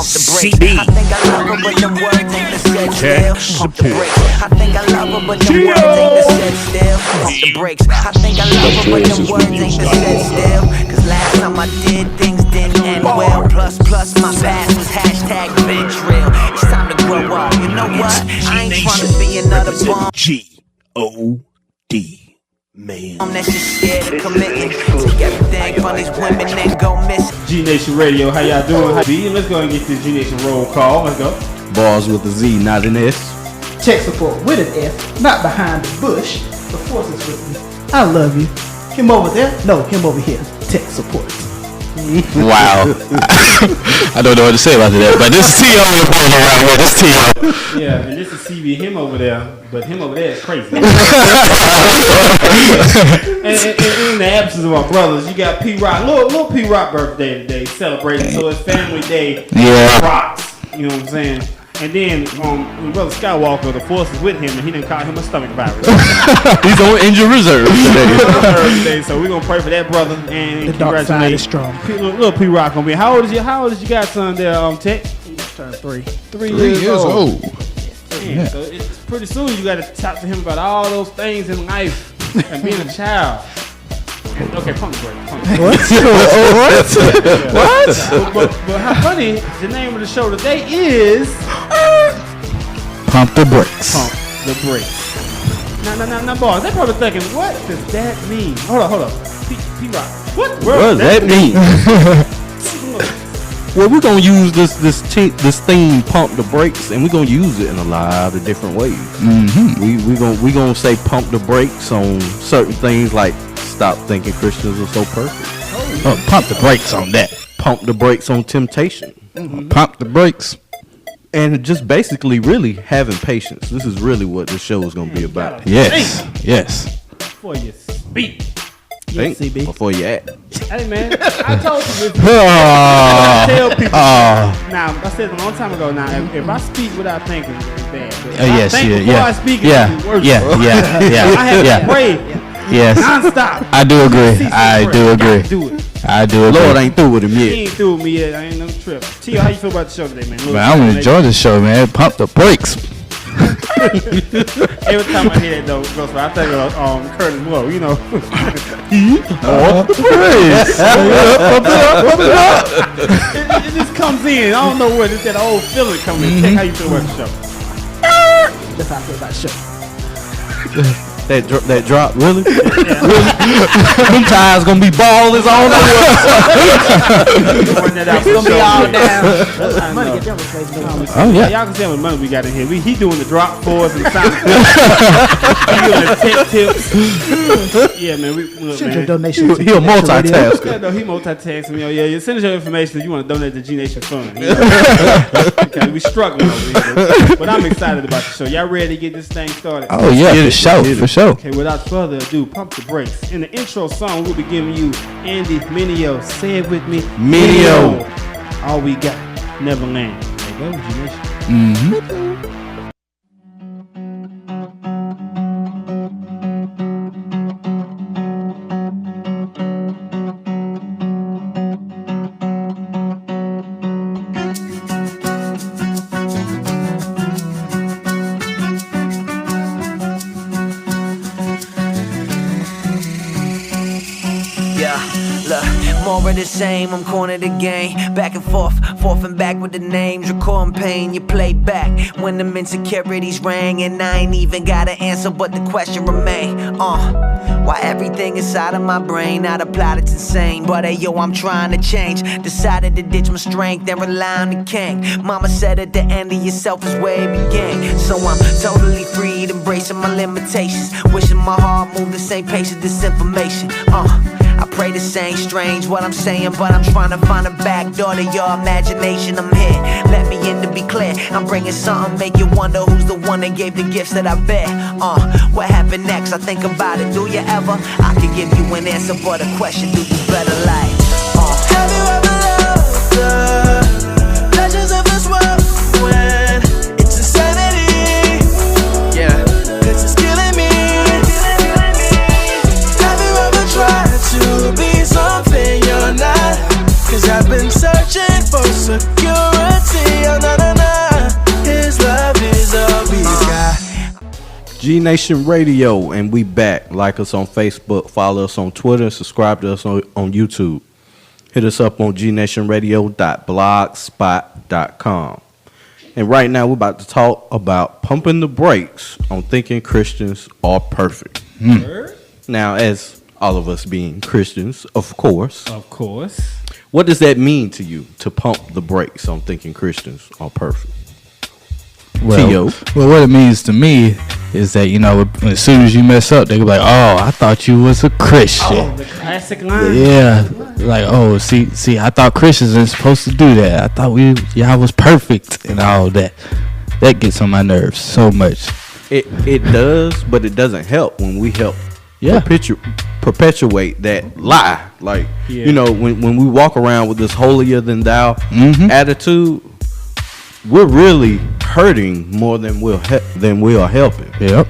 pump the brakes. I think I love her, but them words ain't the said still. Pump the brakes. I think I love her, but them words ain't the said still. Pump the brakes. I think I love her, but them words ain't the said still. Cause last time I did, things didn't end well. Plus, my past was hashtag bench real. It's time to grow up. You know what? I ain't trying to be another bum. G-O-D. Man. That shit scared of committing. Take everything from these women and go missing. G Nation Radio, how y'all doing? Let's go and get this G Nation roll call. Let's go. Balls with a Z, not an S. Tech support with an F, not behind the bush. The force is with me. I love you. Him over there? No, him over here. Tech support. Wow. I don't know what to say about that, but this is Theo around here. This is Theo. Yeah, and this is CB, him over there, but him over there is crazy. and in the absence of our brothers, you got P Rock. Little P Rock birthday today, celebrating, so it's family day. Yeah. Rocks, you know what I'm saying? And then when Brother Skywalker, the force is with him, and he done caught him a stomach virus. He's on injured reserve today. So we're gonna pray for that brother and the dark side is strong. Little P Rock gonna be. How old is you got son there, Tech? He just turned 3. 3 years old. Yeah. So it's pretty soon you gotta talk to him about all those things in life and being a child. Okay, pump the brakes. What? But how funny, the name of the show today is Pump the Brakes. Pump the Brakes. Now, boys, they're probably thinking, what does that mean? Hold on. P-Rock. What does that mean? Well, we're gonna use this theme, Pump the Brakes, and we're gonna use it in a lot of different ways. Mm-hmm. We gonna say pump the brakes on certain things like stop thinking Christians are so perfect. Pump the brakes on that. Pump the brakes on temptation. Mm-hmm. Pump the brakes. And just basically really having patience. This is really what this show is going to be about. Yes. Before you speak. Think before you act. Hey, man, I told you this. I tell people. Now, I said a long time ago, now, if I speak without thinking, it's bad. But I speak, it's worse. Yeah. I have to pray. Yes. Non-stop. I do agree. I do agree. Lord ain't through with him yet. He ain't through with me yet. I ain't no trip. Theo, how you feel about the show today, man? Man, I'm gonna enjoy the show, man. Pump the brakes. Every time I hear that though, I think of Curtis Blow, you know. It just comes in. I don't know where that old feeling comes in. Check how you feel about the show. That's how I feel about the show. That drop, really? Them tires gonna be ballers on there. It's gonna be all down. Money get them Oh yeah. Y'all can see how much money we got in here. He doing the drop for us and sound. He doing the tech tips. Yeah, man. Send your donations. He'll multitask. Yeah, no, he multitasking. Yeah. Send us your information if you want to donate to G Nation Fund. Okay, we struggling over here, but I'm excited about the show. Y'all ready to get this thing started? Oh yeah, for sure. Okay, without further ado, pump the brakes. In the intro song, we'll be giving you Andy Mineo. Say it with me. Mineo. All we got. Neverland. There you go, G Nation. Mm-hmm. More of the same, I'm corner the game. Back and forth and back with the names. Recording pain, you play back. When them insecurities rang, and I ain't even got an answer, but the question remain. Why everything inside of my brain out of plot, it's insane. But hey yo, I'm trying to change. Decided to ditch my strength and rely on the king. Mama said at the end of yourself is where it began. So I'm totally free, embracing my limitations. Wishing my heart moved the same pace as this information. I pray this ain't strange what I'm saying, but I'm trying to find a back door to your imagination. I'm here, let me in to be clear. I'm bringing something, make you wonder who's the one that gave the gifts that I bear. What happened next? I think about it. Do you ever? I could give you an answer, but a question, do you better like? Have you ever loved the pleasures of this world when it's insanity? Yeah, 'cause it's killing me. Have you ever tried to be something you're not? 'Cause I've been searching for security. G Nation Radio, and we back. Like us on Facebook, follow us on Twitter, subscribe to us on YouTube. Hit us up on gnationradio.blogspot.com. And right now we're about to talk about pumping the brakes on thinking Christians are perfect. Now, as all of us being Christians, of course, what does that mean to you, to pump the brakes on thinking Christians are perfect? Well, what it means to me is that, you know, as soon as you mess up, they go like, "Oh, I thought you was a Christian." Oh, the classic line. Yeah, like, "Oh, see, I thought Christians ain't supposed to do that. I thought y'all was perfect and all that." That gets on my nerves so much. It does, but it doesn't help when we help perpetuate that lie. Like, you know, when we walk around with this holier than thou attitude, we're really hurting more than we are helping. Yep.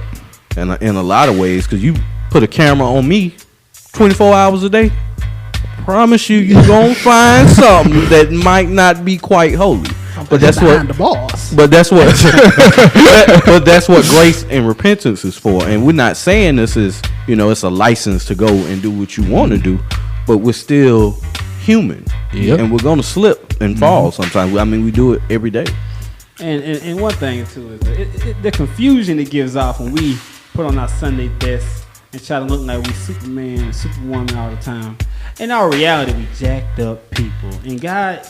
And in a lot of ways, because you put a camera on me 24 hours a day, promise you're gonna find something that might not be quite holy. But that's what the boss. But that's what grace and repentance is for. And we're not saying this is, you know, it's a license to go and do what you want to do, but we're still human. Yep. And we're gonna slip and fall sometimes. I mean, we do it every day. And one thing too is the confusion it gives off when we put on our Sunday best and try to look like we Superman and Superwoman all the time. In our reality, we jacked up people. And God,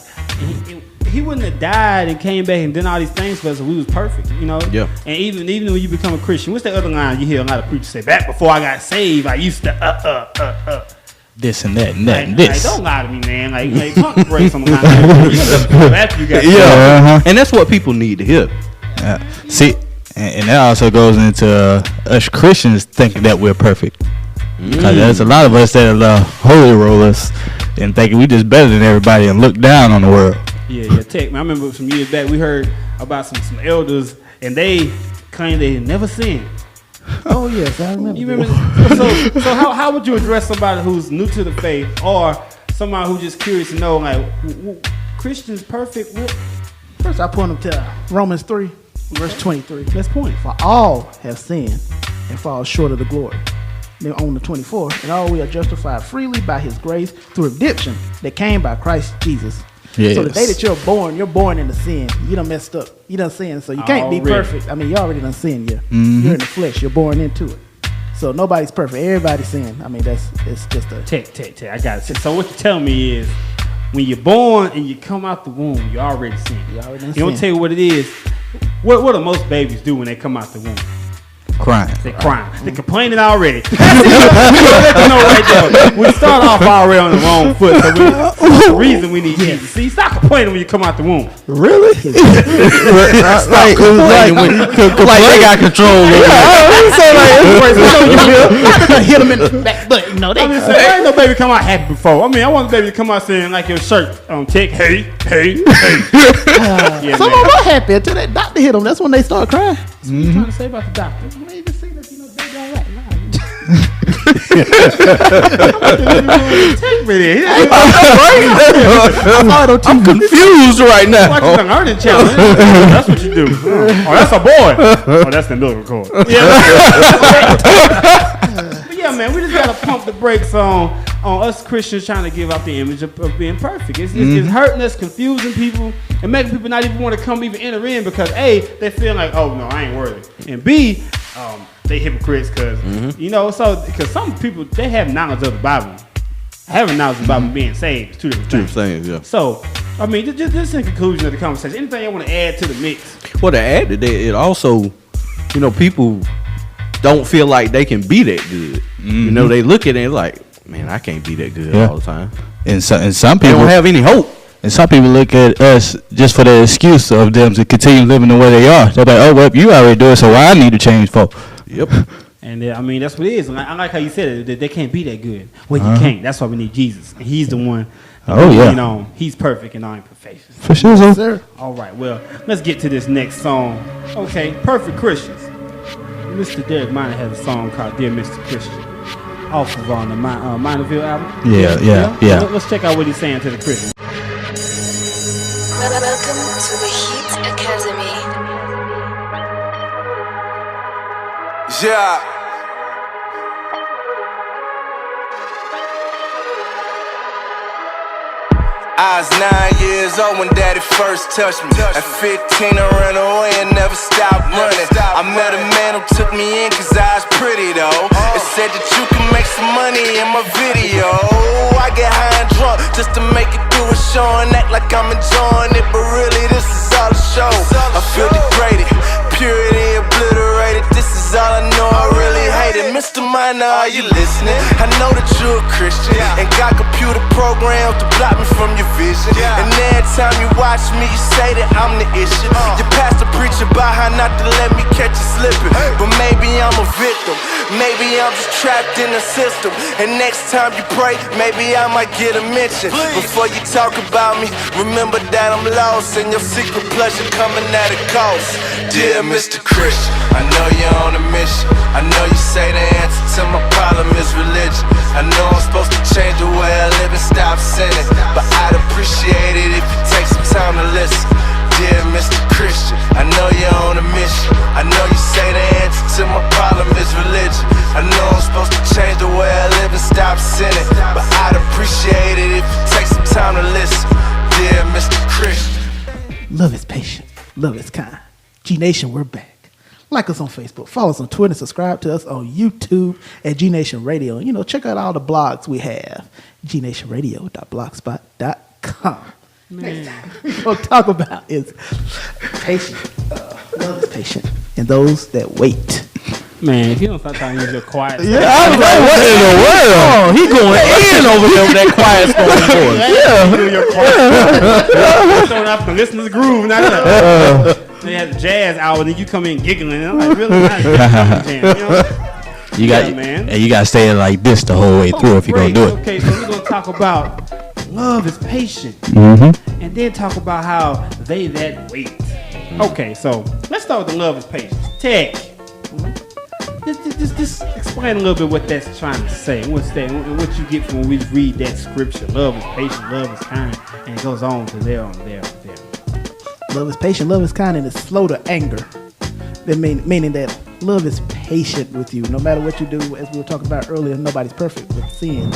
he wouldn't have died and came back and done all these things for us if we was perfect, you know? Yeah. And even when you become a Christian, what's that other line you hear a lot of preachers say? Back before I got saved, I used to This and that and that like, and this. Like, don't lie to me, man. Like pump the brakes on the line. After you got And that's what people need to hear. See, and that also goes into us Christians thinking that we're perfect. Because there's a lot of us that holy rollers and thinking we just better than everybody and look down on the world. Yeah. Tech, man. I remember some years back we heard about some elders and they claimed they had never sinned. Oh yes, I remember. You remember? So how would you address somebody who's new to the faith or somebody who's just curious to know, like, Christians perfect? First, I point them to Romans 3, verse 23. Let's point. For all have sinned and fall short of the glory. Then on the 24, and all we are justified freely by His grace through redemption that came by Christ Jesus. Yes. So the day that you're born into sin. You done messed up. You done sinned, so you can't be perfect. I mean, you already done sinned. You're in the flesh. You're born into it. So nobody's perfect. Everybody's sin. I mean, it's just a Tech. I got it. So what you're telling me is, when you're born and you come out the womb, you already sinned. You don't tell you what it is. What do most babies do when they come out the womb? Crying. They're crying. They're complaining already. We know right there. We start off already on the wrong foot. So that's the reason we need Jesus. See, stop complaining when you come out the womb. Really? Like they got control over it. hit them in the back butt. You know, I mean, there ain't no baby come out happy before. I mean, I want the baby to come out saying like your shirt on Tech, hey. Yeah, some of them are happy until that doctor hit them. That's when they start crying. What you trying to say about the doctor? I'm confused right now. Like an earning challenge. That's what you do. Oh, that's a boy. Oh, that's the umbilical cord. Yeah, man, we just gotta pump the brakes on us Christians trying to give out the image of being perfect. It's hurting us, confusing people, and making people not even want to come even enter in because A, they feel like, oh no, I ain't worthy, and B, they hypocrites because you know, so because some people they have knowledge of the Bible. Having knowledge of the Bible and being saved is two different things. Yeah. So, I mean, just in conclusion of the conversation, anything you want to add to the mix? Well, to add to that, it also, you know, people don't feel like they can be that good. You know, they look at it like, man, I can't be that good all the time. And some They people don't have any hope. And some people look at us just for the excuse of them to continue living the way they are. They're like, oh, well, you already do it, so why I need to change for? Yep. And I mean, that's what it is. And I like how you said it, that they can't be that good. Well, you can't. That's why we need Jesus. And He's the one. You know, He's perfect in all imperfections. For sure, sir. All right, well, let's get to this next song. Okay, Perfect Christians. Mr. Derek Minor has a song called Dear Mr. Christian off of on the Minorville album. Yeah. Let's check out what he's saying to the Christians. Welcome to the Heat Academy. Yeah. I was 9 years old when daddy first touched me. At 15 I ran away and never stopped running. I met a man who took me in cause I was pretty though. It said that you can make some money in my video. I get high and drunk just to make it through a show and act like I'm enjoying it, but really this is all a show. I feel degraded, purity obliterated. This is all I know, I really hate it. Mr. Minor, are you listening? I know that you're a Christian and got computer programs to block me from your vision. And every time you watch me, you say that I'm the issue. Your pastor preach about how not to let me catch you slipping, but maybe I'm a victim. Maybe I'm just trapped in the system. And next time you pray, maybe I might get a mention. Before you talk about me, remember that I'm lost and your secret pleasure coming at a cost. Dear Mr. Christian, I know you're on a mission. I know you say the answer to my problem is religion. I know I'm supposed to change the way I live and stop sinning, but I'd appreciate it if you take some time to listen. Dear Mr. Christian, I know you're on a mission. I know you say the answer to my problem is religion. I know I'm supposed to change the way I live and stop sinning, but I'd appreciate it if you take some time to listen. Dear Mr. Christian. Love is patient. Love is kind. G Nation, we're back. Like us on Facebook, follow us on Twitter, subscribe to us on YouTube at G Nation Radio. And, check out all the blogs we have. gnationradio.blogspot.com. Next time we're going to talk about is patient. Love is patient. And those that wait. Man, if you don't start talking, use your quiet. Yeah, I was like, what in the world? Oh, he going in over there with that quiet storm voice. Yeah. Throwing off the listener's groove. Not they had the jazz hour, and then you come in giggling. And I'm like, really? Nice. You got, man. And you got to stay like this the whole way through if you're going to do it. Okay, so we're going to talk about love is patient. Mm-hmm. And then talk about how they that wait. Okay, so let's start with the love is patient. Tech. Just explain a little bit what that's trying to say. What's that? What you get from when we read that scripture? Love is patient, love is kind, and it goes on to there. Love is patient, love is kind, and it's slow to anger. That meaning that love is patient with you. No matter what you do, as we were talking about earlier, nobody's perfect with sin.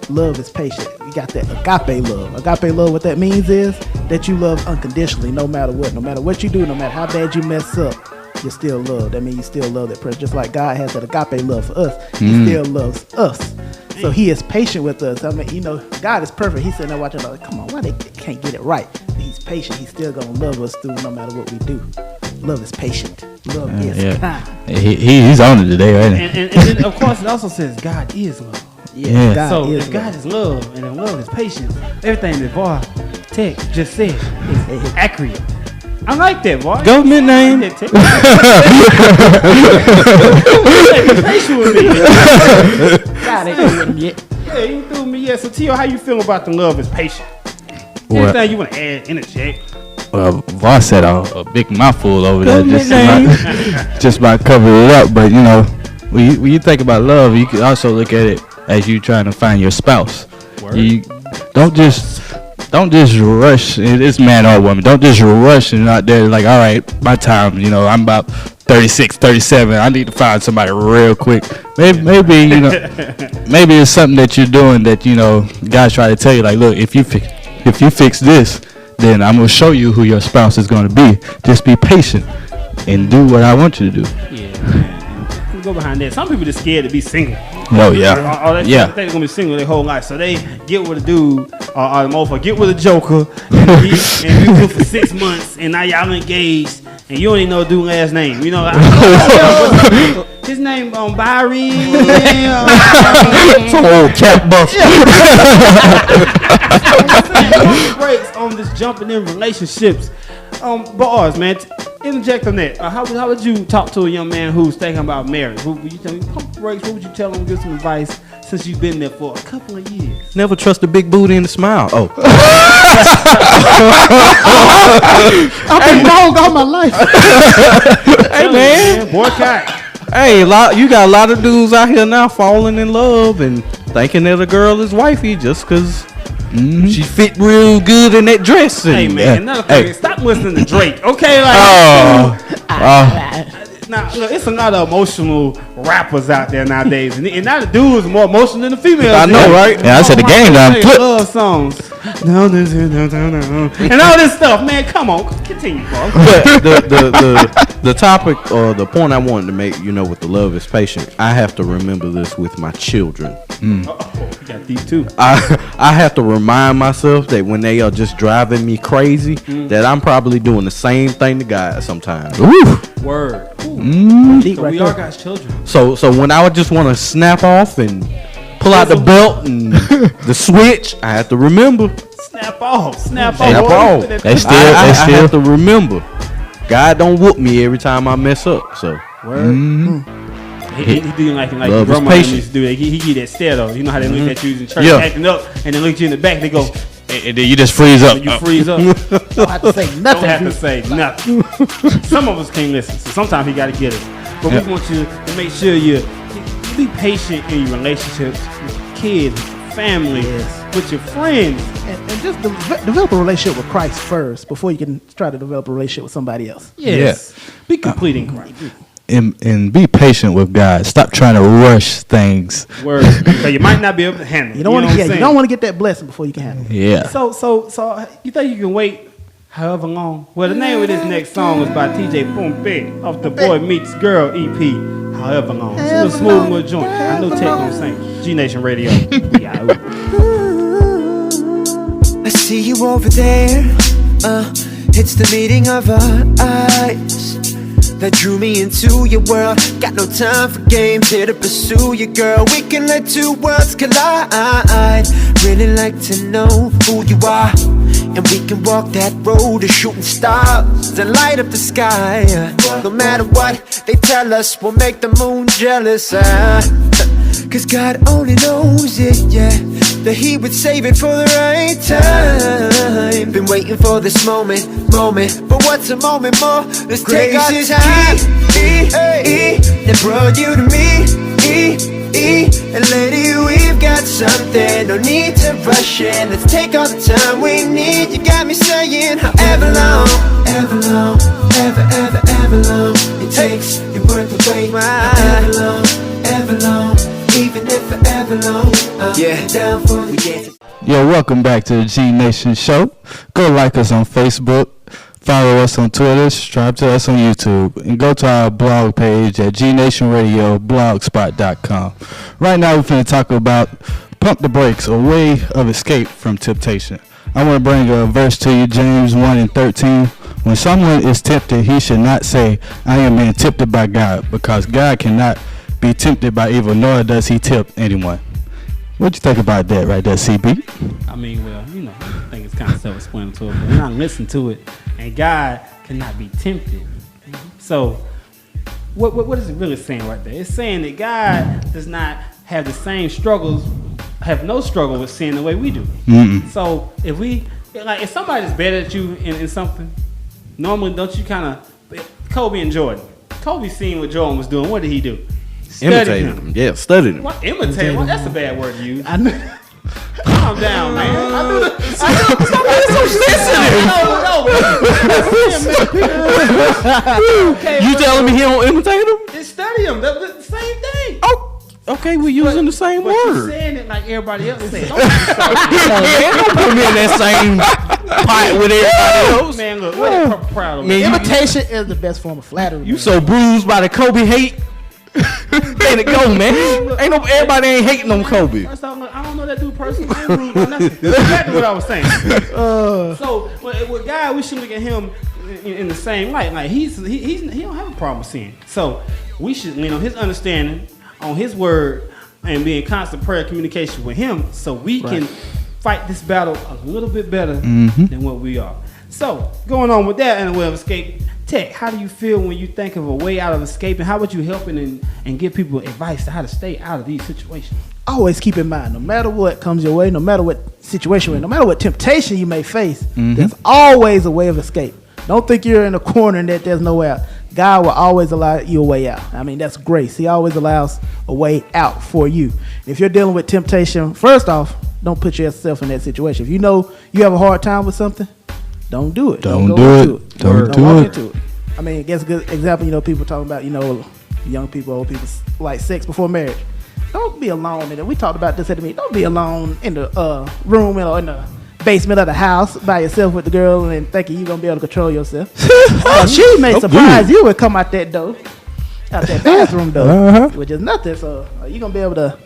Love is patient. You got that agape love. Agape love, what that means is that you love unconditionally, no matter what. No matter what you do, no matter how bad you mess up, you still love. That means you still love that person. Just like God has that agape love for us, He still loves us. So He is patient with us. I mean, God is perfect. He's sitting there watching, like, come on, why they can't get it right? But He's patient. He's still gonna love us through no matter what we do. Love is patient. Love is kind. He's on it today, right? And then, of course, it also says God is love. Yeah. God So is if God is love and if love is patient, everything that boy Tech just said is accurate. I like that, boy. Government name. Like that, Tech. Patient with me. God ain't through with him yet. Yeah, you ain't through me yet. So Theo, how you feel about the love is patient? Well- Anything you want to add, interject? Well, Voss said a big mouthful over there. Just about cover it up. But, when you think about love, you can also look at it as you trying to find your spouse. You don't just rush. It's man or woman. Don't just rush and out there like, all right, my time. I'm about 36, 37. I need to find somebody real quick. Maybe maybe it's something that you're doing that God's trying to tell you, like, look, if you fix this, then I'm gonna show you who your spouse is gonna be. Just be patient and do what I want you to do. Yeah, man. Go behind that. Some people just scared to be single. Oh yeah, They think they're gonna be single their whole life, so they get with a dude or the motherfucker get with a joker and be good for 6 months, and now y'all engaged, and you don't even know the dude's last name. His name Byron. Some old cat bust. Breaks on this jumping in relationships. Bars, man. Interject on that. How would you talk to a young man who's thinking about marriage? Who would you tell him? Pump the brakes. What would you tell him? Give some advice since you've been there for a couple of years. Never trust a big booty and a smile. Oh. I've been wrong all my life. Hey man, boycott. Hey, you got a lot of dudes out here now falling in love and thinking that a girl is wifey just because she fit real good in that dress. Hey man, another thing. Stop listening to Drake. Okay, like. Now, look, it's a lot of emotional rappers out there nowadays, and now the dudes are more emotional than the females. I know, right? Yeah, I said the game done flipped. Love songs. No, and all this stuff, man. Come on, continue, bro. But the topic or the point I wanted to make, with the love is patient. I have to remember this with my children. Oh, you got these too. I have to remind myself that when they are just driving me crazy, that I'm probably doing the same thing to God sometimes. Ooh. Word. Deep So right we there. all got children. So when I would just want to snap off and pull out the belt and the switch, I have to remember. Snap off. Snap off. They still. I have to remember. God don't whoop me every time I mess up. So He do like Love your is grandma patient. used to do. He get that stare though. You know how they look at you in church Yeah. acting up, and then look at you in the back. They go, And then you just freeze up. you freeze up. Don't have to say Don't nothing. have to say nothing. Some of us can't listen, so sometimes he got to get us. But Yep. we want you to make sure you be patient in your relationships with your kids, with your family, with your friends. And just develop a relationship with Christ first before you can try to develop a relationship with somebody else. Yes. Be complete in Christ. And be patient with God. Stop trying to rush things. Word. So you might not be able to handle it. You don't want know to. what I'm You saying? don't want to get that blessing before you can handle it. Yeah. So you think you can wait however long? Well, the name of this next song is by TJ Pompeo off the Boy Meets Girl EP. However long. It's a little smooth, little joint. I know Tech gonna sing. G Nation Radio. We out. I see you over there. It's the meeting of our eyes that drew me into your world. Got no time for games, here to pursue you, girl. We can let two worlds collide. Really like to know who you are, and we can walk that road to shooting stars and light up the sky. No matter what they tell us, we'll make the moon jealous. Cause God only knows it, yeah, that he would save it for the right time. Been waiting for this moment, but what's a moment more? Let's take our time. That brought you to me, and lady, we've got something, no need to rush in. Let's take all the time we need. You got me saying however long, ever long, ever long it takes. You're worth the wait, ever long, even if forever long. I'm down for the dance. Yo, welcome back to the G Nation Show. Go like us on Facebook, follow us on Twitter, subscribe to us on YouTube, and go to our blog page at gnationradioblogspot.com. Right now, we're going to talk about Pump the Brakes, a way of escape from temptation. I want to bring a verse to you, James 1:13. When someone is tempted, he should not say, I am being tempted by God, because God cannot be tempted by evil, nor does he tempt anyone. What you think about that right there, CB? I mean, well, I think it's kind of self-explanatory, but when I listen to it, and God cannot be tempted. So, what is it really saying right there? It's saying that God does not have the same struggles, have no struggle with sin the way we do. So, if somebody's better at you in something, normally don't you kind of, Kobe and Jordan. Kobe seen what Jordan was doing. What did he do? Imitate him. Yeah, studied him. What? Imitate? Well, that's a bad word to use. I know. Calm down, man. I knew that. You telling me he don't imitate him? Just study him. That's the same thing. Oh, okay, we're using the same But you word. saying it like everybody else said. Don't put me in that same pot with everybody else. Man, look, we're proud of Man, me. Imitation is the best form of flattery. You so bruised by the Kobe hate. Let it go, man. Everybody ain't hating on Kobe. First off, look, I don't know that dude personally. I ain't rude or nothing. That's exactly what I was saying. So with God, we should look at him in the same light. Like he don't have a problem with sin. So we should lean on his understanding, on his word, and be in constant prayer communication with him, so we can fight this battle a little bit better than what we are. So going on with that and a way of escape. Tech, how do you feel when you think of a way out of escape, and how would you help and give people advice to how to stay out of these situations? Always keep in mind, no matter what comes your way, no matter what situation, no matter what temptation you may face, there's always a way of escape. Don't think you're in a corner and that there's no way out. God will always allow you a way out. I mean, that's grace. He always allows a way out for you. If you're dealing with temptation, first off, don't put yourself in that situation. If you know you have a hard time with something, don't do it. Don't go do into it. Don't walk do it. into it. I mean, I guess a good example, people talking about, young people, old people, like sex before marriage. Don't be alone in it. We talked about this at the meeting. Don't be alone in the room in the basement of the house by yourself with the girl and thinking you're going to be able to control yourself. She may surprise you and come out that door, out that bathroom door, which is nothing. So you're going to be able to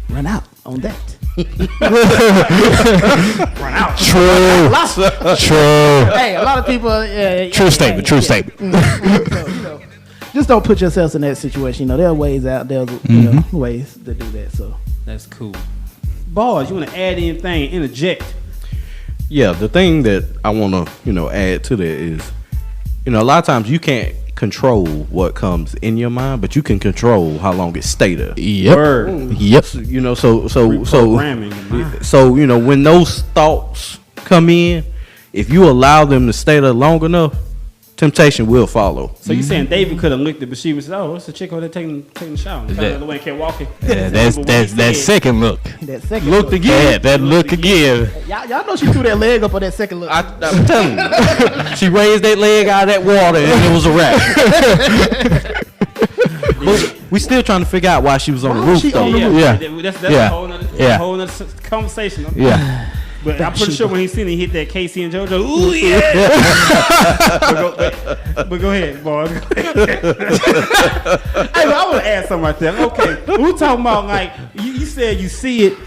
run out on that. Run out. True. Hey, a lot of people. True statement. So, just don't put yourselves in that situation. There are ways out there. Ways to do that. So that's cool. Boss, you want to add anything? Interject. Yeah, the thing that I want to add to that is, a lot of times you can't control what comes in your mind, but you can control how long it stay there. Yep. So Reprogramming. So when those thoughts come in, if you allow them to stay there long enough, temptation will follow. So you saying David could have looked at Bathsheba and said, "Oh, what's the chick over there taking a shower?" The way kept walking. Yeah, that second look. That second Looked again. Yeah, that look again. Y'all know she threw that leg up on that second look. I'm telling you, she raised that leg out of that water and it was a wrap. But we still trying to figure out why she was on the roof though. That's a whole nother conversation. Yeah. But I'm pretty sure when he seen it, he hit that Casey and JoJo. Ooh yeah! but go ahead, boy. Hey, I want to add something right there. Okay, we're talking about like you said you see it,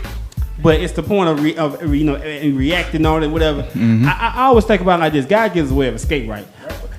but it's the point of reacting on it, whatever. Mm-hmm. I always think about it like this: God gives us a way of escape, right?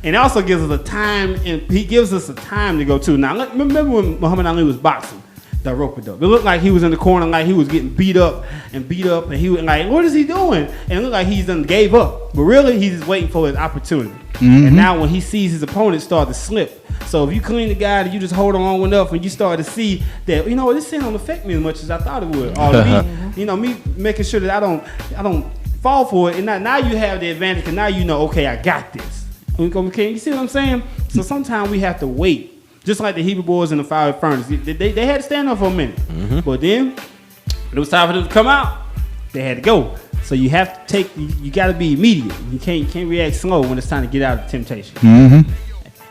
And it also gives us a time, and He gives us a time to go to. Now, remember when Muhammad Ali was boxing? The rope dope. It looked like he was in the corner, like he was getting beat up, and he was like, "What is he doing?" And it looked like he's done gave up, but really he's just waiting for his opportunity. Mm-hmm. And now when he sees his opponent start to slip, so if you clean the guy, that you just hold on long enough, and you start to see that this thing don't affect me as much as I thought it would. Or me making sure that I don't fall for it, and now you have the advantage, and now okay, I got this. Okay, you see what I'm saying? So sometimes we have to wait. Just like the Hebrew boys in the fiery furnace, they had to stand up for a minute, but then it was time for them to come out. They had to go. So you have to you got to be immediate. You can't react slow when it's time to get out of temptation. Mm-hmm.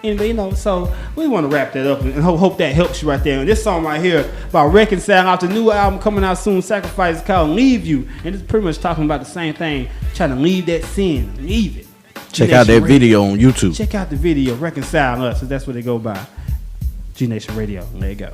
And so we want to wrap that up and hope that helps you right there. And this song right here about reconcile, out the new album coming out soon, Sacrifice, is called "Leave You," and it's pretty much talking about the same thing, trying to leave that sin, leave it. Check out that video on YouTube. Check out the video, Reconcile Us, that's what they go by. G Nation Radio. There you go.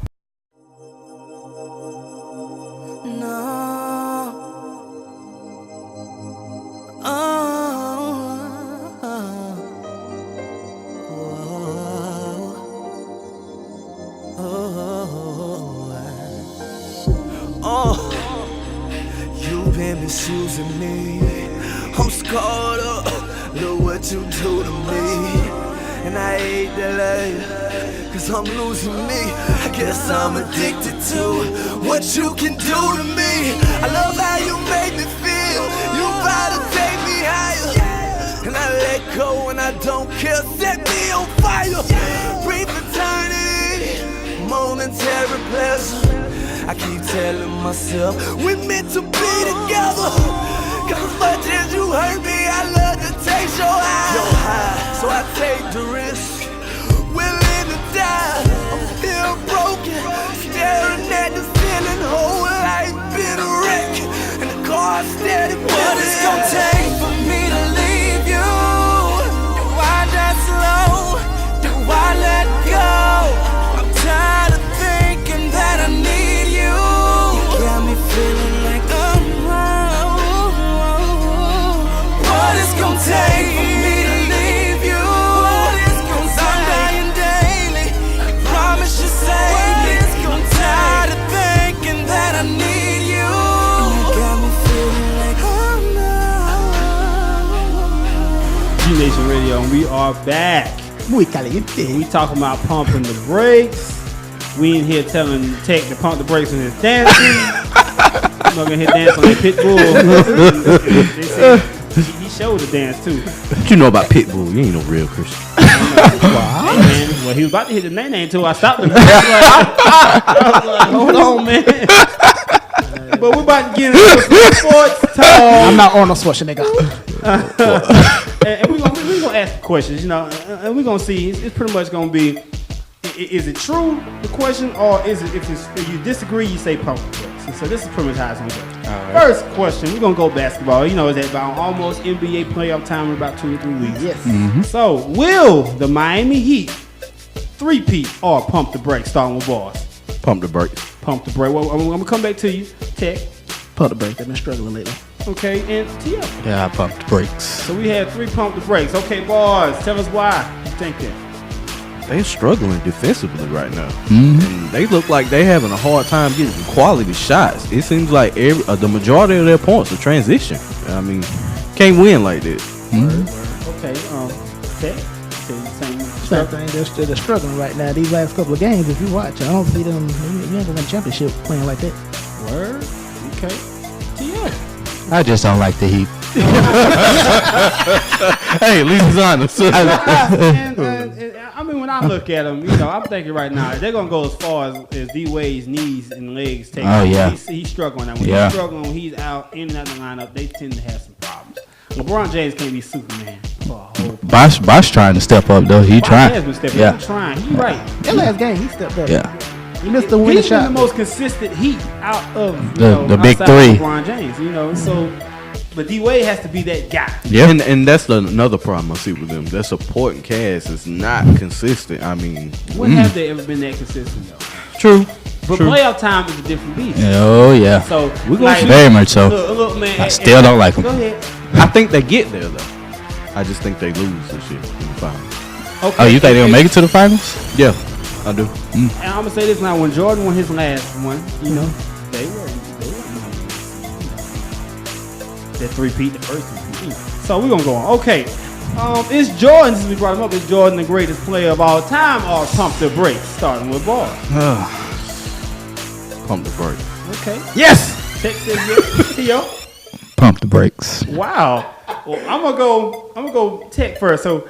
You've been misusing me. I'm scarred up. Look what you do to me. And I hate that life, cause I'm losing me. I guess I'm addicted to what you can do to me. I love how you make me feel. You about to take me higher. And I let go and I don't care. Set me on fire. Brief eternity, momentary pleasure. I keep telling myself we're meant to be together. Cause as much as you hurt me, I love to taste your high. So I take the risk, willing to die. I'm still broken, staring at the ceiling. Whole life been a wreck, and the car's steady. What it's gonna take for me to leave you? Do I die slow? Do I let go? I'm tired of thinking that I need you. You got me feeling like I'm wrong. What it's gonna take for me to leave you? What it's gonna take? I'm dying daily. I promise you save me. What it's gonna take? Tired of thinking that I need you. You got me feeling like G Nation Radio, and we are back. Muy caliente. We talking about pumping the brakes. We in here telling Tech to pump the brakes on his dancing. I'm not gonna hit dance on that pit bull. They said he showed the dance too. What you know about Pitbull? You ain't no real Christian. Wow. Hey, man, well, he was about to hit the name until I stopped him. I was like, hold on, man. But we're about to get into some sports talk. I'm not Arnold Schwarzenegger. And we're gonna ask the questions, you know, and we're gonna see. It's pretty much gonna be: is it true, the question, or is it if you disagree, you say pump the brakes? And so this is pretty much how it's gonna go. Right. First question, we're gonna go basketball. You know, it's about almost NBA playoff time in about 2 or 3 weeks. Yes. So will the Miami Heat three-peat or pump the brakes? Starting with Boss. Pump the brakes. Pump the brake. Well, I'm gonna come back to you, Tech. Pump the brakes. They've been struggling lately. Okay, and Theo. Yeah, I pumped the brakes. So we had 3 pump the brakes. Okay, Boss, tell us why you think that. They're struggling defensively right now. And they look like they're having a hard time getting quality shots. It seems like the majority of their points are transition. I mean, can't win like this. Okay, Tech. Same thing. They're struggling right now. These last couple of games, if you watch, I don't see them. You ain't gonna win championship playing like that. Word. Okay. Theo. I just don't like the Heat. Hey, at least he's honest. and I mean, when I look at them, you know, I'm thinking right now they're gonna go as far as D Wade's knees and legs take. Oh yeah, he's struggling. Now, when he's struggling, when he's out in and out the lineup, they tend to have some problems. LeBron James can't be Superman for a whole. Bosh trying to step up though. He trying. Has been stepping up. He's trying. He's right. That last game, he stepped up. Yeah. He missed the winning He's shot. been the most consistent Heat out of the big outside three. of LeBron James, you know. So, but D Wade has to be that guy. Yeah. And that's another problem I see with them. Their supporting cast is not consistent. I mean, When have they ever been that consistent though? True. But playoff time is a different beast. Oh yeah. So We're gonna see. Very much so. Look, man, I still don't like him. Go ahead. I think they get there though. I just think they lose this year in the finals. Okay. Oh, you think they'll make it to the finals? Yeah, I do. And I'm gonna say this now: when Jordan won his last one, you know, they were that 3-peat, the first 3-peat. So we're gonna go on. Okay, is Jordan? Since we brought him up, is Jordan the greatest player of all time, or pump the brakes? Starting with Ball. Pump the brakes. Okay. Yes. Texas, yes. Theo. Pump the brakes. Wow. Well, I'm gonna go Tech first. So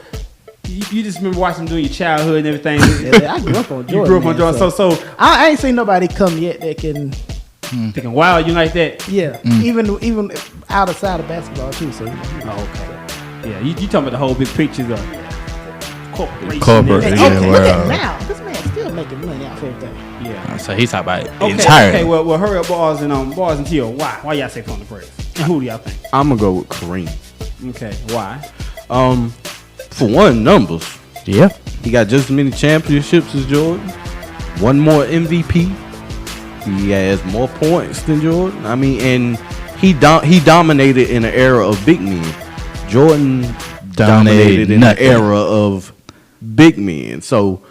you just remember watching him doing your childhood and everything. Yeah, I grew up on Jordan. You grew up on man, Jordan. So I ain't seen nobody come yet that can. they can wow you like that. Yeah, even outside of basketball too. So. Okay. Yeah, you talking about the whole big pictures of corporation. Corporate, and- yeah. Okay, look well. at now. This man's still making money off everything. Yeah. So he's talking about Okay, entirely. okay, well, hurry up, Bars and Theo. Why y'all say pump the brakes? And who do y'all think? I'm gonna go with Kareem. Okay, why? For one, numbers. Yeah. He got just as many championships as Jordan. One more MVP. He has more points than Jordan. I mean, and he dominated in an era of big men. Jordan dominated in an era of big men. So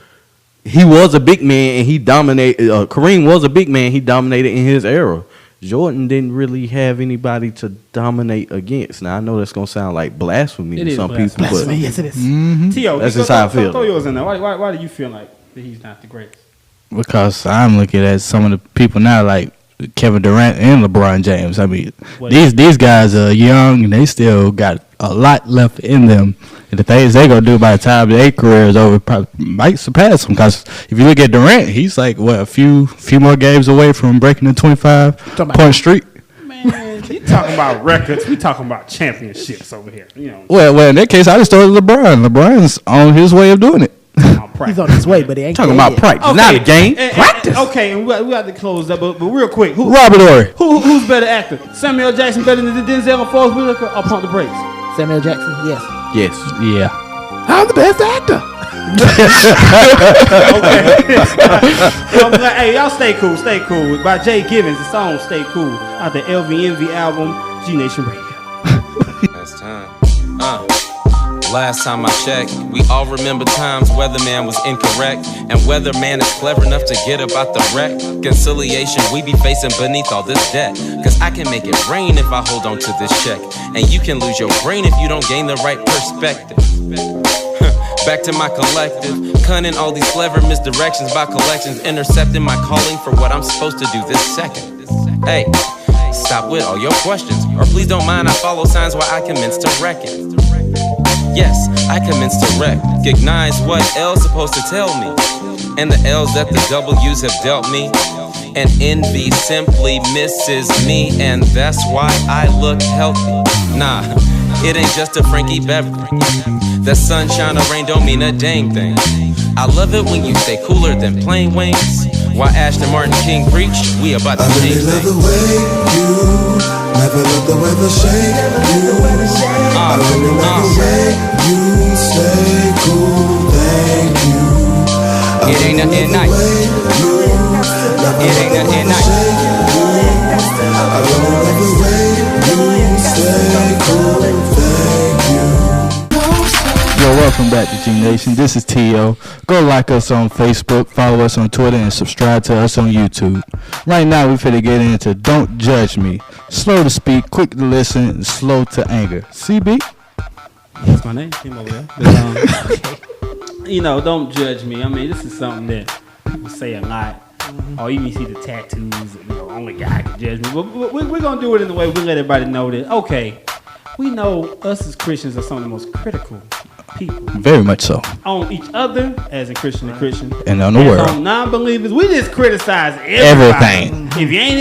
he was a big man and he dominated. Kareem was a big man. He dominated in his era. Jordan didn't really have anybody to dominate against. Now I know that's gonna sound like blasphemy It to is some blasphemy. people, but Yes, it is. Theo, That's just how I feel. Throw yours in there. Why do you feel like that he's not the greatest? Because I'm looking at some of the people now like Kevin Durant and LeBron James. I mean, What? these guys are young and they still got a lot left in them. And the things they gonna do by the time their career is over probably might surpass them. Because if you look at Durant, he's like a few more games away from breaking the 25-point streak. Man, you talking about records? We talking about championships over here. You know, Well, in that case, I just started LeBron. LeBron's on his way of doing it. He's on his way, but he ain't talking there about yet. practice, not a game. Practice. Okay, and we have to close that, but real quick, Robert Ory. who's better actor? Samuel Jackson better than Denzel and Forrest Whitaker, or Pump the Brakes? Samuel Jackson, yes. Yes. Yeah. I'm the best actor. Hey, y'all stay cool. By Jgivens, the song "Stay Cool" out the LVMV album, G Nation Radio. Last time. Last time I checked, we all remember times Weatherman was incorrect, and Weatherman is clever enough to get about the wreck. Conciliation we be facing beneath all this debt, cause I can make it rain if I hold on to this check, and you can lose your brain if you don't gain the right perspective. Back to my collective, cunning all these clever misdirections by collections, intercepting my calling for what I'm supposed to do this second. Hey, stop with all your questions, or please don't mind, I follow signs while I commence to wreck it. Yes, I commence to recognize what L's supposed to tell me, and the L's that the W's have dealt me. and envy simply misses me, and that's why I look healthy. Nah, it ain't just a Frankie Beverly. That sunshine or rain don't mean a dang thing. I love it when you stay cooler than plain wings. While Ashton Martin King preach, we about to change things. I really love the way you never let the weather shake you. I really love the way you stay cool, thank you. It ain't nothing nice. It ain't nothing nice. I really love the way you stay cool, thank you. Yo, welcome back to G Nation. This is Theo. Go like us on Facebook, follow us on Twitter, and subscribe to us on YouTube. Right now, we finna get into Don't Judge Me. Slow to speak, quick to listen, and slow to anger. CB? That's my name. Came over there. But, you know, don't judge me. I mean, this is something that people say a lot. Or even you see the tattoos. You know, only God can judge me. But we're gonna do it in the way we let everybody know that. Okay, we know us as Christians are some of the most critical people. Very much so. On each other, as a Christian to Christian, and on the world. On non-believers, we just criticize everybody. Everything. If you ain't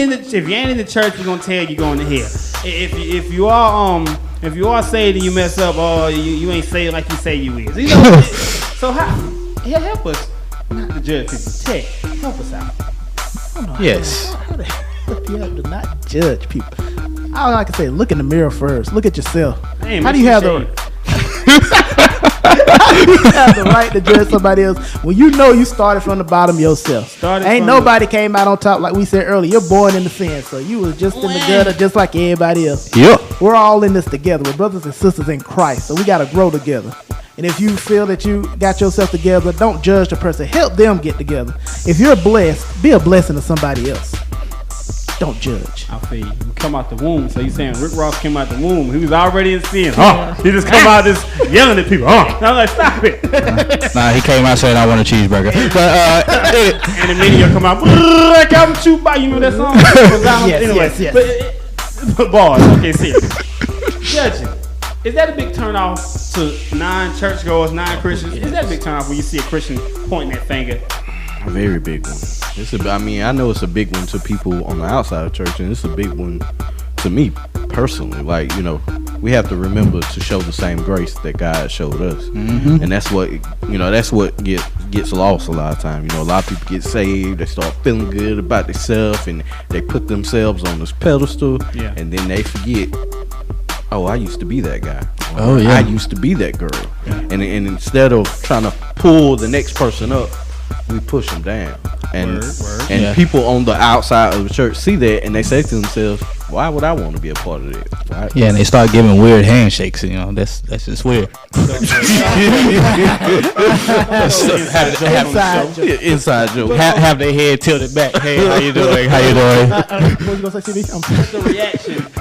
in the church, we're gonna tell you going to hell. If you are saved and you mess up, you ain't saved like you say you is. You know, so help us not to judge people. Tech, help us out. Yes. How the hell do you have to not judge people? All I can say, look in the mirror first. Look at yourself. Damn, How do you have the right to judge somebody else when you know you started from the bottom yourself? Ain't nobody came out on top like we said earlier. You're born in the sin, so you was just in the gutter just like everybody else. Yep. We're all in this together. We're brothers and sisters in Christ, so we got to grow together. And if you feel that you got yourself together, don't judge the person. Help them get together. If you're blessed, be a blessing to somebody else. Don't judge. I feel you. You come out the womb. So you saying Rick Ross came out the womb. He was already in sin. He just come out just yelling at people. And I'm like, stop it. Nah, he came out saying I want a cheeseburger. But and then Mineo come out. Come shoot by. You know that song? Yes. But bars. Okay, serious. Judging. Is that a big turnoff to non-churchgoers, non-Christians? Is that a big turnoff when you see a Christian pointing that finger? A very big one. I know it's a big one to people on the outside of church, and it's a big one to me personally. Like, you know, we have to remember to show the same grace that God showed us, and that's what gets lost a lot of time. You know, a lot of people get saved, they start feeling good about themselves, and they put themselves on this pedestal, and then they forget. Oh, I used to be that guy. Oh yeah, I used to be that girl. And instead of trying to pull the next person up, we push them down. And people on the outside of the church see that, and they say to themselves, "Why would I want to be a part of that?" Right? Yeah, and they start giving weird handshakes. You know, that's just weird. Inside joke. Have their head tilted back. Hey, how you doing? How you doing? What you gonna say, CB?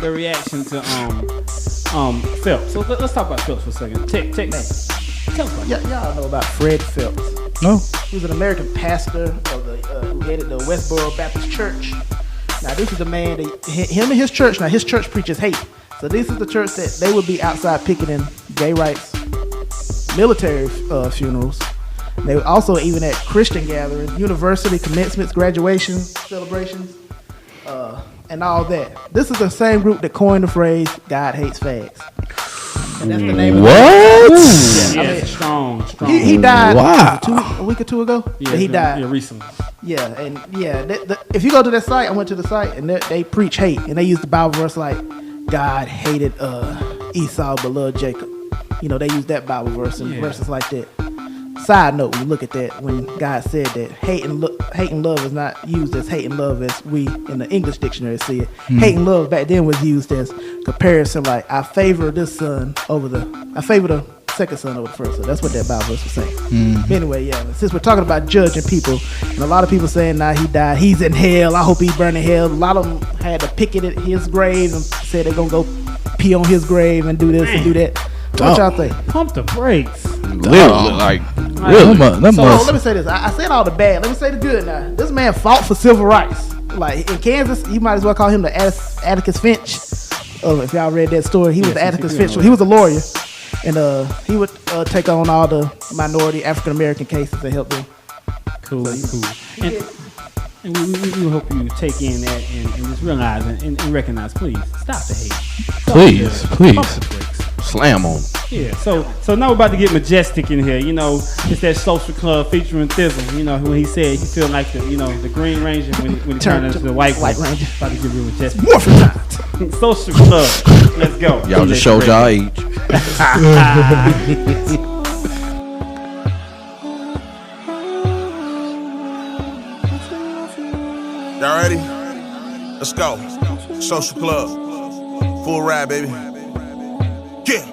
The reaction to Phelps. So let's talk about Phelps for a second. Tell us about y'all know about Fred Phelps. No. He was an American pastor of who headed the Westboro Baptist Church. Now this is the man him and his church. Now his church preaches hate. So this is the church that they would be outside picketing gay rights, military funerals. They were also even at Christian gatherings, university commencements, graduations, celebrations, and all that. This is the same group that coined the phrase "God hates fags." And that's the name of it. Strong. He died a week or two ago. Yeah, he died. Yeah, recently. Yeah, and if you go to that site, I went to the site, and they preach hate, and they use the Bible verse like, God hated Esau but loved Jacob. You know, they use that Bible verse and verses like that. Side note, when you look at that, when God said that hate and love is not used as hate and love as we in the English dictionary see it. Hate and love back then was used as comparison, like I favor the second son over the first son. That's what that Bible verse was saying. Anyway, since we're talking about judging people, and a lot of people saying now he died, he's in hell, I hope he burned in hell. A lot of them had to picket at his grave and said they're gonna go pee on his grave and do this and do that. What y'all think? Pump the brakes. Really? So let me say this. I said all the bad. Let me say the good now. This man fought for civil rights. Like in Kansas, you might as well call him the Atticus Finch. If y'all read that story, he was the Atticus Finch. He was a lawyer, and he would take on all the minority African American cases and help them. Cool. And we hope you take in that and just realize and recognize, please, stop the hate. Please. Pump the brakes. Slam on. Yeah, so now we're about to get Majestic in here. You know, it's that social club featuring TJ. You know, when he said he feel like the Green Ranger when he turned into the White Ranger. About to get real Majestic. Morphin' time. Social club. Let's go. Y'all just showed y'all age. Y'all ready? Let's go. Social club. Full ride, baby. Yeah.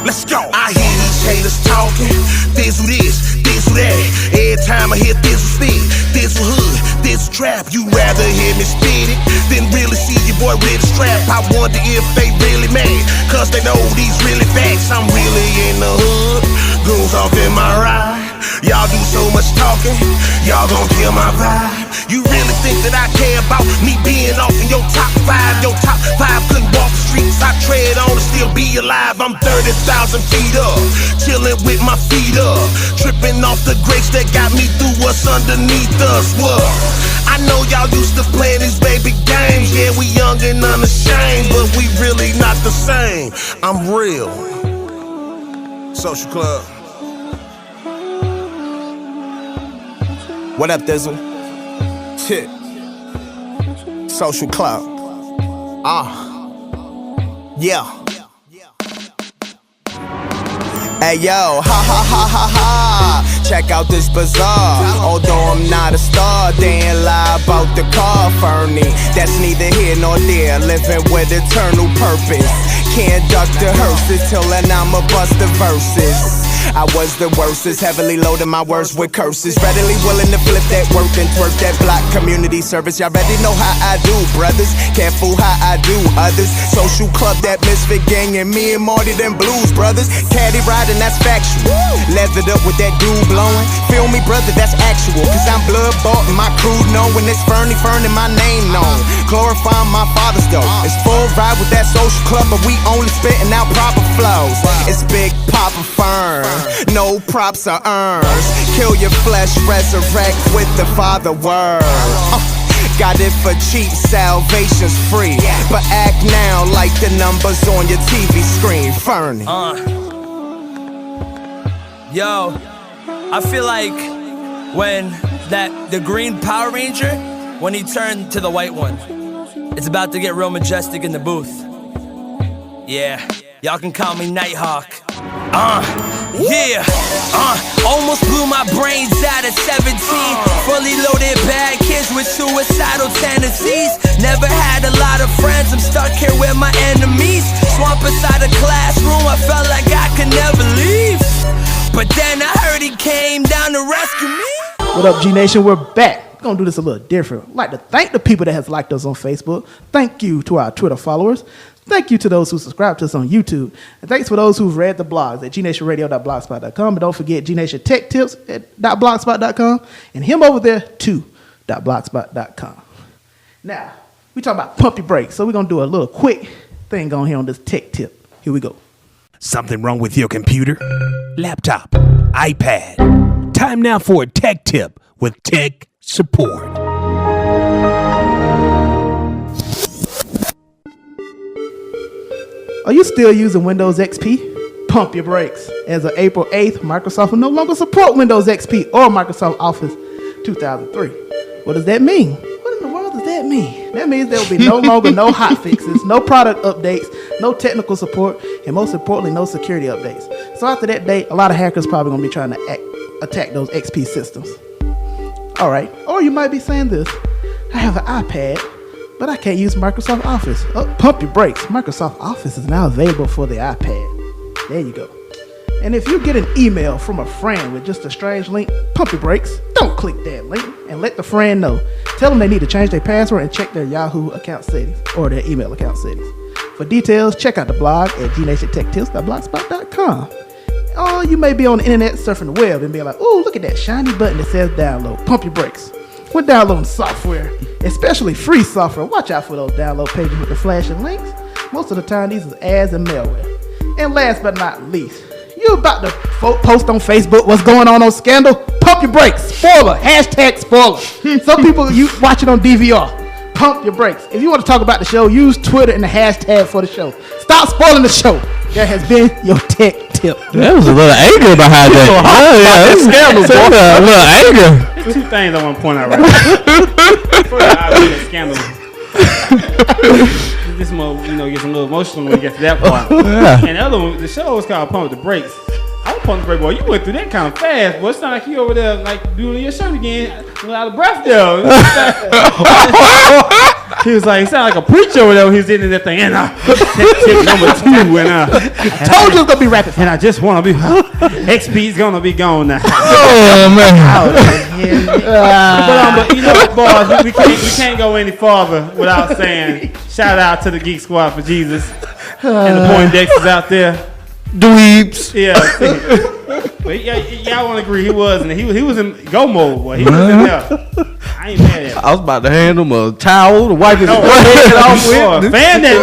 Let's go. I hear these haters talking. Thi'SL this, Thi'SL that. Every time I hear Thi'SL speak, Thi'SL hood, Thi'SL trap. You rather hear me spit it than really see your boy with a strap. I wonder if they really mad, cause they know these really facts. I'm really in the hood. Goons off in my ride. Y'all do so much talking, y'all gon' kill my vibe. You really think that I care about me being off in your top 5? Your top 5 couldn't walk the streets I tread on and still be alive. I'm 30,000 feet up, chilling with my feet up, tripping off the grace that got me through what's underneath us. What? I know y'all used to playing these baby games. Yeah, we young and unashamed, but we really not the same. I'm real. Social club. What up, TJ? Shit. Social club. Yeah. Hey yo, ha ha ha ha ha. Check out this bazaar. Although I'm not a star, they ain't lie about the car, Fernie. That's neither here nor there. Living with eternal purpose. Can't duck the hearses till then I'ma bust the verses. I was the worstest, heavily loading my words with curses. Readily willing to flip that work and twerk that block community service. Y'all already know how I do, brothers. Careful how I do others. Social club, that misfit gang, and me and Marty, them blues brothers. Caddy riding, that's factual. Leathered up with that dude blowing. Feel me, brother, that's actual. Cause I'm blood bought and my crew know when it's Fernie and my name known. Glorifying my father's dough. It's full ride with that social club, but we only spitting out proper flows. It's Big Papa Fern. No props or urns. Kill your flesh, resurrect with the Father word. Got it for cheap, salvation's free. But act now like the numbers on your TV screen. Fernie. Yo, I feel like when the green Power Ranger, when he turned to the white one, it's about to get real Majestic in the booth. Yeah, y'all can call me Nighthawk. Almost blew my brains out at 17. Fully loaded bad kids with suicidal tendencies. Never had a lot of friends, I'm stuck here with my enemies. Swamp inside a classroom, I felt like I could never leave. But then I heard he came down to rescue me. What up, G Nation? We're back. We're gonna do this a little different. I'd like to thank the people that has liked us on Facebook. Thank you to our Twitter followers. Thank you to those who subscribe to us on YouTube. And thanks for those who've read the blogs at gnationradio.blogspot.com. And don't forget Gnation Tech Tips at .blogspot.com and him over there too .blogspot.com. Now, we talking about pump your brakes. So we're going to do a little quick thing on here on this tech tip. Here we go. Something wrong with your computer, laptop, iPad? Time now for a tech tip with tech support. Are you still using Windows XP? Pump your brakes. As of April 8th, Microsoft will no longer support Windows XP or Microsoft Office 2003. What does that mean? What in the world does that mean? That means there will be no longer no hot fixes, no product updates, no technical support, and most importantly, no security updates. So after that date, a lot of hackers probably going to be trying to attack those XP systems. All right. Or you might be saying this. I have an iPad, but I can't use Microsoft Office. Pump your brakes. Microsoft Office is now available for the iPad. There you go. And if you get an email from a friend with just a strange link, pump your brakes. Don't click that link and let the friend know. Tell them they need to change their password and check their Yahoo account settings or their email account settings. For details, check out the blog at gnationtechtips.blogspot.com. Or you may be on the internet surfing the web and be like, ooh, look at that shiny button that says download. Pump your brakes. When downloading software, especially free software, watch out for those download pages with the flashing links. Most of the time, these are ads and malware. And last but not least, You about to post on Facebook what's going on Scandal? Pump your brakes. Spoiler. Hashtag spoiler. Some people you watch it on DVR. Pump your brakes. If you want to talk about the show, use Twitter and the hashtag for the show. Stop spoiling the show. That has been your tech tip. There was a little anger behind that. That's Scandal. A little anger. There's two things I want to point out right now. First, I read a Scandal. This one, gets a little emotional when we get to that part. Yeah. And the other one, the show was called Pump the Brakes. I was pumping the brake, boy. You went through that kind of fast, boy. It's not like you over there like doing your shirt again, out of breath there. He was like, he sounded like a preacher over there when he was in that thing. And tip number 2, and told you it's gonna be rapid. And I just want to be XP's gonna be gone now. Oh man. But you know what, boys, we can't go any farther without saying shout out to the Geek Squad for Jesus and the Poindexters out there. Dweebs. Yeah. But y'all want to agree he was in go mode, boy. He was in there. I ain't mad at him. I was about to hand him a towel to wipe his head off with. Fan that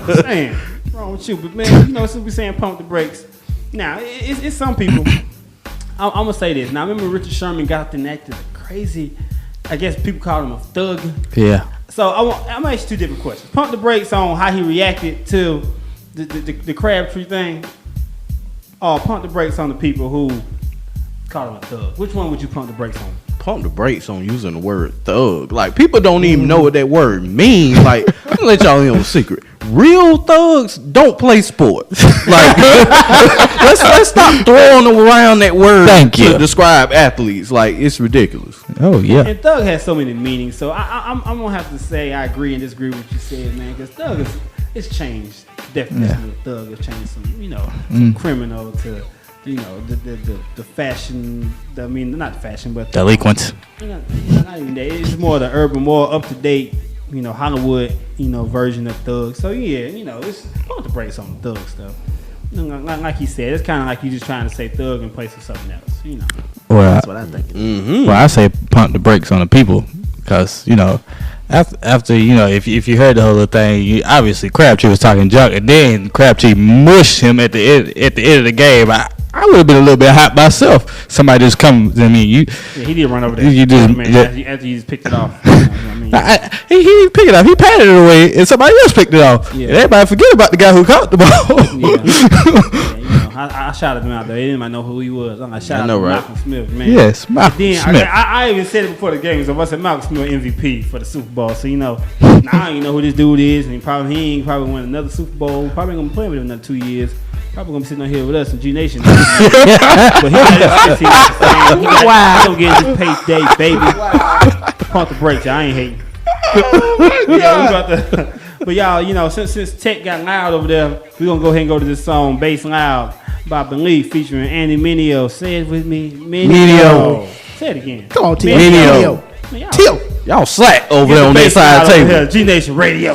man. Man, what's wrong with you? But man, since we saying pump the brakes, now it's some people. I'm gonna say this. Now I remember Richard Sherman got up and acted crazy. I guess people called him a thug. Yeah. So I'm gonna ask you 2 different questions. Pump the brakes on how he reacted to the Crabtree thing, or pump the brakes on the people who called him a thug. Which one would you pump the brakes on? Pump the brakes on using the word thug. Like, people don't even know what that word means. Like, I'm gonna let y'all in on a secret. Real thugs don't play sports. Like, let's stop throwing around that word to describe athletes. Like, it's ridiculous. Oh yeah. And thug has so many meanings. So I'm gonna have to say I agree and disagree with what you said, man. Because thug it's changed. Definitely, thug has changed from from criminal to the fashion. I mean, not fashion, but delinquents. Not even that. It's more the urban, more up to date. Hollywood. Version of thug. So yeah, it's put the brakes on the thug stuff. Like he said, it's kind of like you just trying to say thug in place of something else. Well, that's what I think. Well, I say pump the brakes on the people because after if you heard the whole thing, obviously Crabtree was talking junk, and then Crabtree mushed him at the end of the game. I would have been a little bit hot myself. Somebody just comes. I mean, he did run over there. After you just picked it off. He didn't pick it up. He patted it away, and somebody else picked it off. Yeah. And everybody forget about the guy who caught the ball. I shouted him out there. They didn't even know who he was. I shouted out Malcolm Smith, man. Yes, Malcolm Smith. I even said it before the game. So I said Malcolm Smith MVP for the Super Bowl. So now I don't know who this dude is, and he ain't probably win another Super Bowl. Probably ain't gonna play with him another 2 years. Probably gonna be sitting on here with us in G Nation. But he got his gonna get his pace day, baby. Pump the brakes, I ain't hating. But y'all, since Tech got loud over there, we're gonna go ahead and go to this song, Bass Loud, by Beleaf, featuring Andy Mineo. Say it with me, Mineo. Say it again. Come on, Mineo. Theo. Y'all slack over there on that side of the table. G Nation Radio.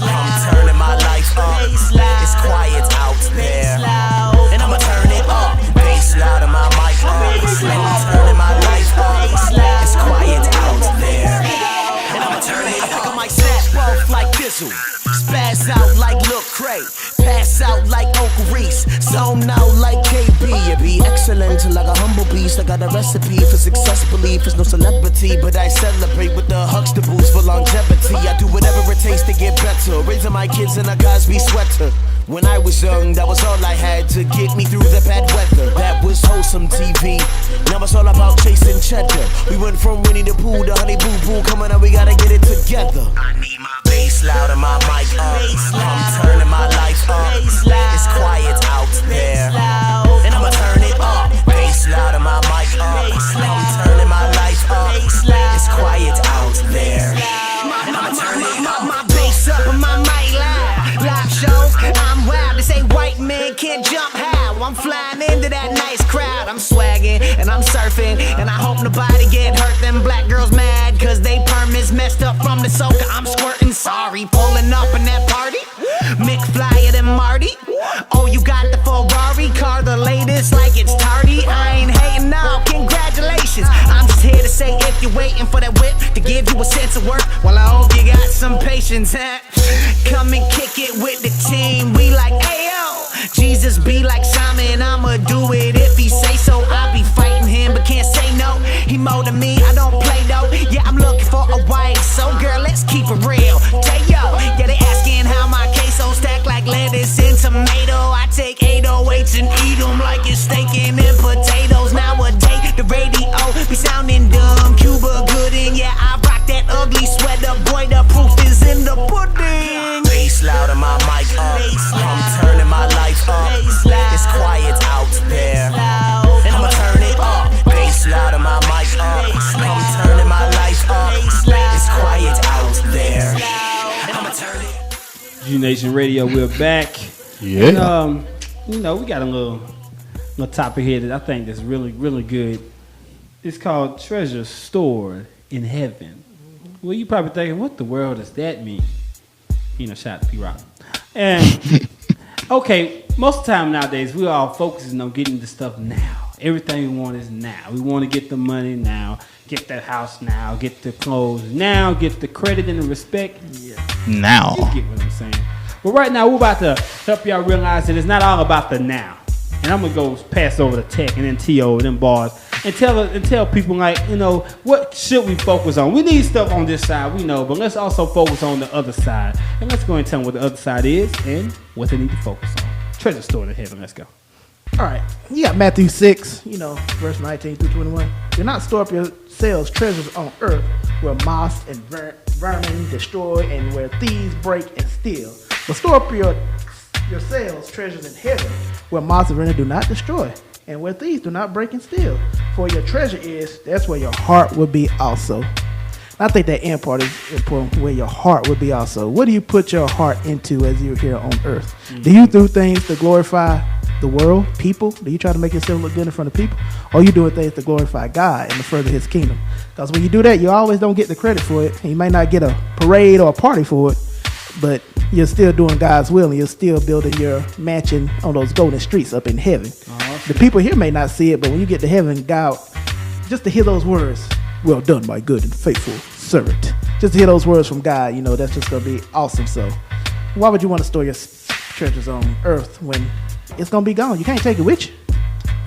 I'm turning my life up. It's quiet out there, and I'ma turn it up. Bass loud in my mic up. I'm turning my life up. It's quiet out there, and I'ma turn it up. I pick up my snap both like Thi'SL. Spaz out like Lil Cray. Pass out like Uncle Reese. Zone out like KB. It be excellent like a humble beast. I got a recipe for success. Belief is no celebrity, but I celebrate with the Huxtables for longevity. I do whatever it takes to get better. Raising my kids in a Cosby sweater. When I was young, that was all I had to get me through the bad weather. That was wholesome TV. Now it's all about chasing cheddar. We went from Winnie the Pooh to Honey Boo Boo. Coming out, we gotta get it together. I need my bass loud and my mic up. I'm turning my life up. It's quiet out there, and I'ma turn it up. Bass loud and my mic up. I'm turning my life up. It's quiet out there, and I'ma turn it up. My bass up and my mic loud. Live shows, I'm wild. They say white men can't jump high. I'm flying into that nice crowd. I'm swagging and I'm surfing, and I hope nobody get hurt. Them black girls mad cause they permits messed up from the soca. I'm squirting, sorry, pulling up in that party. Mick flyer than Marty. Oh, you got the Ferrari car, the latest, like it's tardy. I ain't hating now, congratulations. I'm just here to say if you're waiting for that whip to give you a sense of work, well, I hope you got some patience, huh? Come and kick it with the team. We like, ayo, Jesus be like Simon, I'ma do it if he say so. I be fighting him, but can't say no. He more than me, I don't play though. Yeah, I'm looking for a wife, so girl, let's keep it real. Tayo, yeah, they asking how my queso stack like lettuce and tomato. I take 808s and eat them like it's steak and potatoes. Nowadays, the radio be sounding dumb. Cuba Gooding, yeah, I rock that ugly sweater. Boy, the proof is in the pudding. Bass loud and my mic up. I'm turning my life up. It's quiet out there. I'ma turn it up. Bass loud and my mic up. I'm turning my life up. It's quiet out there. I'ma turn it. G Nation Radio, we're back. Yeah. And, you know, we got a little topic here that I think that's really, really good. It's called Treasure Stored in Heaven. Well, you probably thinking, what the world does that mean? You know, shout out to P-Rock. And, okay, most of the time nowadays, we're all focusing on getting the stuff now. Everything we want is now. We want to get the money now, get the house now, get the clothes now, get the credit and the respect Now. You get what I'm saying. But right now, we're about to help y'all realize that it's not all about the now. And I'm going to go pass over to Tech and then Theo and then Bars and tell people, like, you know, what should we focus on? We need stuff on this side, we know, but let's also focus on the other side. And let's go and tell them what the other side is and what they need to focus on. Treasure stored in heaven. Let's go. All right, you got Matthew 6, you know, verse 19 through 21. Do not store up yourselves treasures on earth where moths and vermin destroy and where thieves break and steal. But store up yourselves treasures in heaven where moths and vermin do not destroy and where thieves do not break and steal. For your treasure is, that's where your heart will be also. I think that end part is important, where your heart will be also. What do you put your heart into as you're here on earth? Mm-hmm. Do you do things to glorify the world, people? Do you try to make yourself look good in front of people? Or are you doing things to glorify God and to further his kingdom? Because when you do that, you always don't get the credit for it. And you may not get a parade or a party for it, but you're still doing God's will and you're still building your mansion on those golden streets up in heaven. The people here may not see it, but when you get to heaven, God, just to hear those words, well done, my good and faithful servant. Just to hear those words from God, you know, that's just going to be awesome. So why would you want to store your treasures on earth when it's going to be gone? You can't take it with you.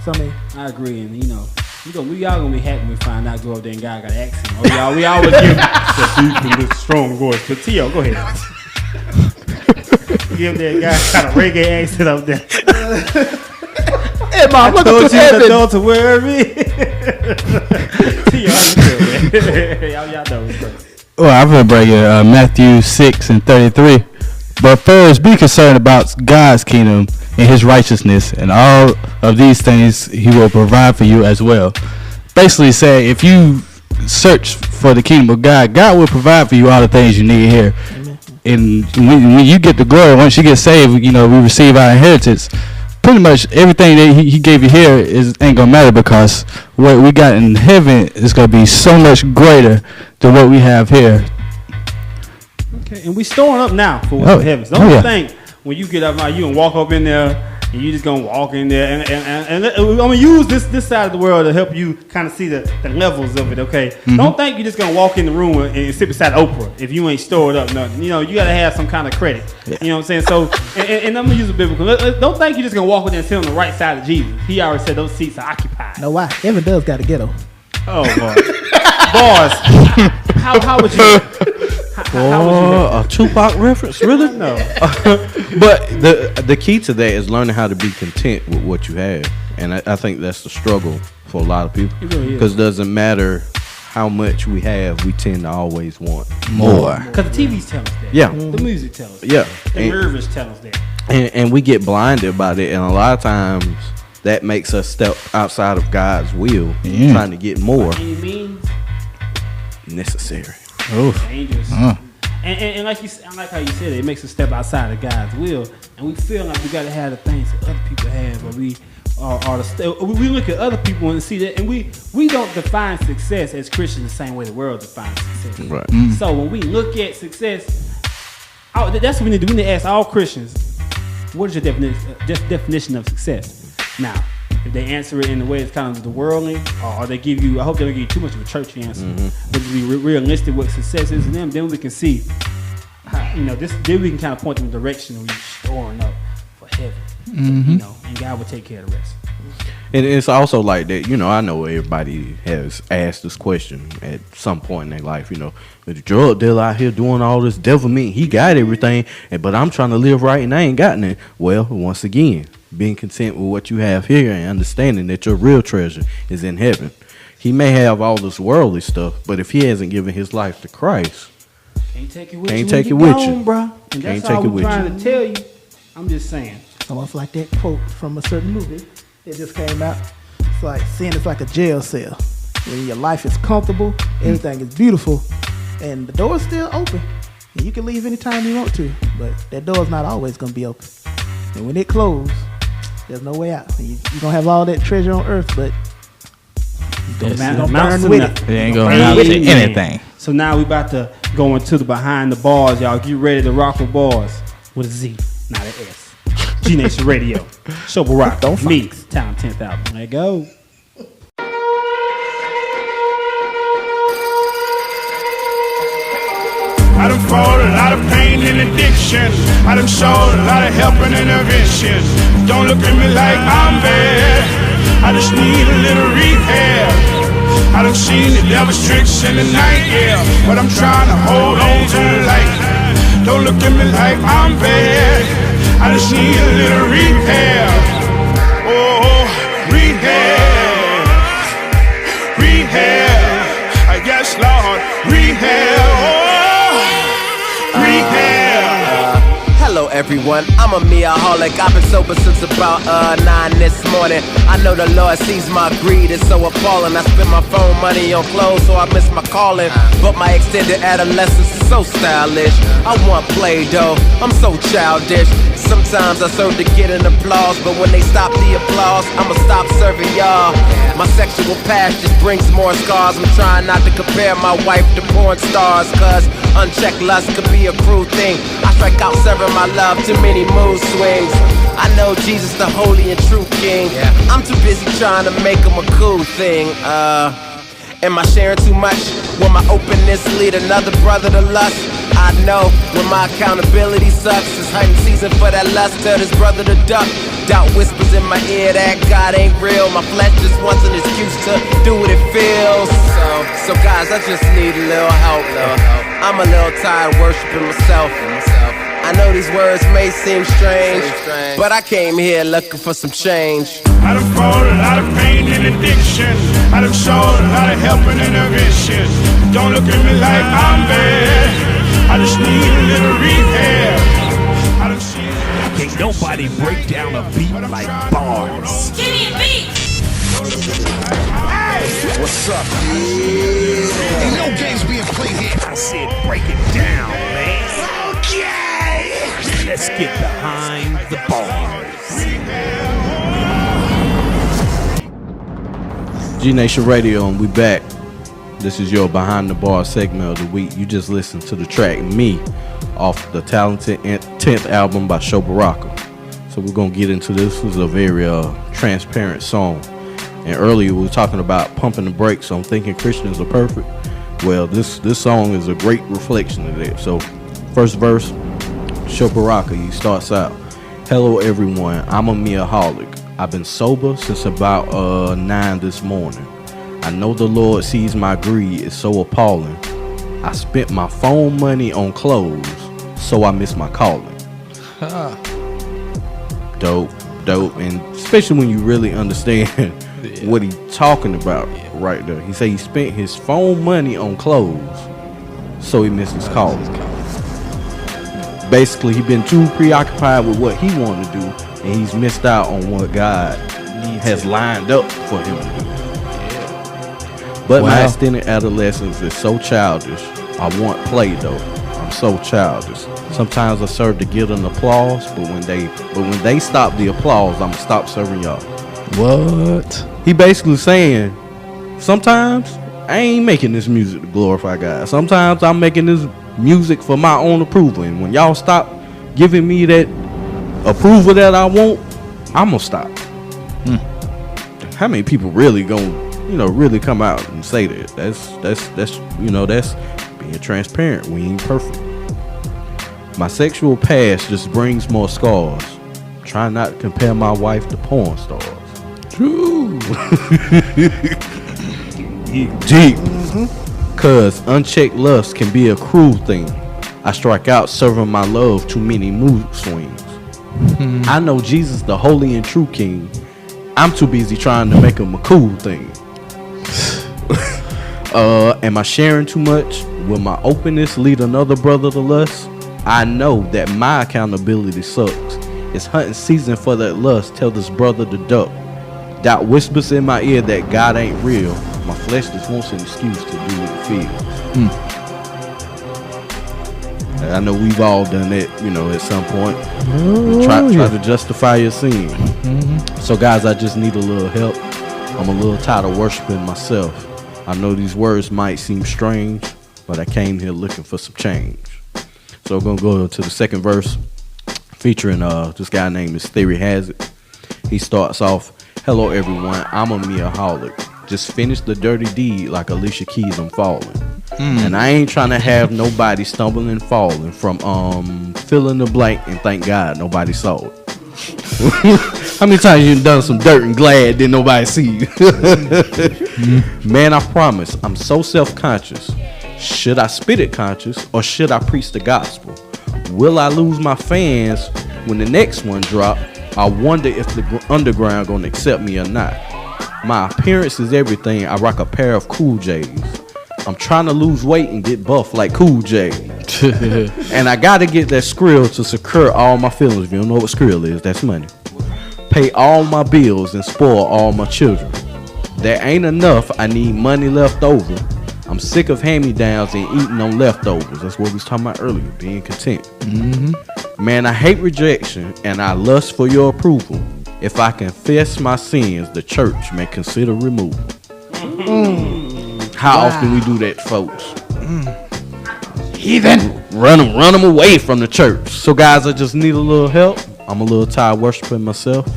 So, I agree. And, you know, we all going to be happy when we find out, go up there and God got an accent. Oh, y'all, we always give the deep and the strong voice. But, Theo, go ahead. Give that guy kind of reggae accent up there. Hey, Mom, look at the adult to where me. Theo, how you feel, man? Y'all know it's Well, I'm going to bring you Matthew 6 and 33. But first, be concerned about God's kingdom and his righteousness, and all of these things he will provide for you as well. Basically say, if you search for the kingdom of God, God will provide for you all the things you need here. And when you get the glory, once you get saved, you know, we receive our inheritance. Pretty much everything that he gave you here ain't gonna matter, because what we got in heaven is gonna be so much greater than what we have here. Okay, and we storing up now for what's in heaven. Don't think when you get up now, you can walk up in there and you just gonna walk in there and I'm gonna use this side of the world to help you kind of see the levels of it. Okay, Don't think you're just gonna walk in the room and sit beside Oprah if you ain't stored up nothing. You know, you gotta have some kind of credit. Yeah. You know what I'm saying? So, and I'm gonna use a biblical. Don't think you're just gonna walk in there and sit on the right side of Jesus. He already said those seats are occupied. No, why? Heaven does got a ghetto. Oh, Bars. How would you? A Tupac reference, really? No. But the key to that is learning how to be content with what you have, and I think that's the struggle for a lot of people. Because it doesn't matter how much we have, we tend to always want more. Because the TVs tell us that. Yeah. The music tells us that. Yeah. The movies tell us that. And we get blinded by it, and a lot of times that makes us step outside of God's will, trying to get more. Any means necessary. dangerous. And like I like how you said it makes us step outside of God's will, and we feel like we got to have the things that other people have, or we look at other people and see that, and we don't define success as Christians the same way the world defines success. Right. So when we look at success, that's what we need to do. We need to ask all Christians, what is your definition of success? Now, if they answer it in the way it's kind of the worldly, or they give you, I hope they don't give you too much of a churchy answer, but to be realistic what success is to them, then we can see how, then we can kind of point them in the direction we're storing up for heaven. And God will take care of the rest. And it's also like that, I know everybody has asked this question at some point in their life, the drug dealer out here doing all this devil mean he got everything, but I'm trying to live right and I ain't got nothing. Well, once again, being content with what you have here and understanding that your real treasure is in heaven. He may have all this worldly stuff, but if he hasn't given his life to Christ, can't take it with you, bro. And that's all I'm trying to tell you. I'm just saying. Almost like that quote from a certain movie that just came out. It's like sin is like a jail cell. When your life is comfortable, everything is beautiful, and the door is still open. And you can leave anytime you want to, but that door is not always going to be open. And when it closes, there's no way out. You're going to have all that treasure on earth, but it ain't going to amount to anything. So now we about to go into the behind the bars, y'all. Get ready to rock with bars with a Z, not an S. G Nation Radio, Sober Rock, me, Town 10th album. There you go. I done fought a lot of pain and addiction. I done showed a lot of help and intervention. Don't look at me like I'm bad. I just need a little rehab. I done seen the devil's tricks in the night, yeah, but I'm trying to hold on to the light. Don't look at me like I'm bad. I just need a little rehab. Oh, rehab. Rehab. Yes, Lord. Rehab. Oh, rehab. Hello everyone, I'm a meaholic. I've been sober since about 9 this morning. I know the Lord sees my greed, it's so appalling. I spend my phone money on clothes, so I miss my calling. But my extended adolescence is so stylish. I want Play-Doh, I'm so childish. Sometimes I serve to get an applause, but when they stop the applause, I'ma stop serving y'all. My sexual past just brings more scars. I'm trying not to compare my wife to porn stars, cause unchecked lust could be a cruel thing. I strike out serving my love, too many mood swings. I know Jesus the holy and true king. I'm too busy trying to make him a cool thing. Am I sharing too much? Will my openness lead another brother to lust? I know when my accountability sucks. It's hunting season for that lust, tell this brother to duck. Doubt whispers in my ear that God ain't real. My flesh just wants an excuse to do what it feels. So guys, I just need a little help. I'm a little tired worshiping myself. I know these words may seem strange, but I came here looking for some change. I done fought a lot of pain and addiction. I done showed a lot of help and intervention. Don't look at me like I'm bad. I just need a little rehab. I done seen Can't nobody break down a beat like bars. Give me a beat! Hey! What's up? Yeah. Ain't no games being played here. I said break it down, man. Okay! Let's get behind the bars. G Nation Radio, and we back. This is your Behind the Bar segment of the week. You just listened to the track Me off the talented 10th album by Sho Baraka. So we're going to get into this. This is a very transparent song. And earlier we were talking about pumping the brakes on thinking Christians are perfect. Well, this song is a great reflection of that. So first verse, Sho Baraka, he starts out, hello everyone, I'm a meaholic. I've been sober since about 9 this morning. I know the Lord sees my greed is so appalling. I spent my phone money on clothes, so I miss my calling. Dope, and especially when you really understand what he's talking about right there. He said he spent his phone money on clothes, so he missed his calling. Basically, he's been too preoccupied with what he wanted to do, and he's missed out on what God has lined up for him to do. But my extended adolescence is so childish. I want Play-Doh. I'm I'm so childish. Sometimes I serve to get an applause, but when they stop the applause, I'ma stop serving y'all. What? He basically saying, sometimes I ain't making this music to glorify God. Sometimes I'm making this music for my own approval, and when y'all stop giving me that approval that I want, I'm gonna stop. How many people really really come out and say that? That's being transparent. We ain't perfect. My sexual past just brings more scars. Try not to compare my wife to porn stars. True. Deep. Cause unchecked lust can be a cruel thing. I strike out serving my love too many mood swings. I know Jesus the holy and true king. I'm too busy trying to make him a cool thing. Am I sharing too much? Will my openness lead another brother to lust? I know that my accountability sucks. It's hunting season for that lust. Tell this brother to duck. Doubt whispers in my ear that God ain't real. My flesh just wants an excuse to do what it feels. I know we've all done it, at some point. Try to justify your sin. So guys, I just need a little help. I'm a little tired of worshiping myself. I know these words might seem strange, but I came here looking for some change. So we're gonna go to the second verse, featuring this guy named TJ. He starts off, "Hello everyone, I'm a meaholic. Just finished the dirty deed like Alicia Keys, I'm falling. And I ain't trying to have nobody stumbling and falling from fill in the blank, and thank God nobody saw it." How many times you done some dirt and glad didn't nobody see you? Man, I promise, I'm so self-conscious. Should I spit it conscious, or should I preach the gospel? Will I lose my fans when the next one drop? I wonder if the underground gonna accept me or not. My appearance is everything. I rock a pair of Cool J's. I'm trying to lose weight and get buff like Cool J. And I gotta get that skrill to secure all my feelings. If you don't know what skrill is, that's money. Pay all my bills and spoil all my children. There ain't enough, I need money left over. I'm sick of hand-me-downs and eating on leftovers. That's what we was talking about earlier, being content. Man, I hate rejection and I lust for your approval. If I confess my sins, the church may consider removal. How often we do that, folks? Heathen. Run them away from the church. So guys, I just need a little help. I'm a little tired worshiping myself.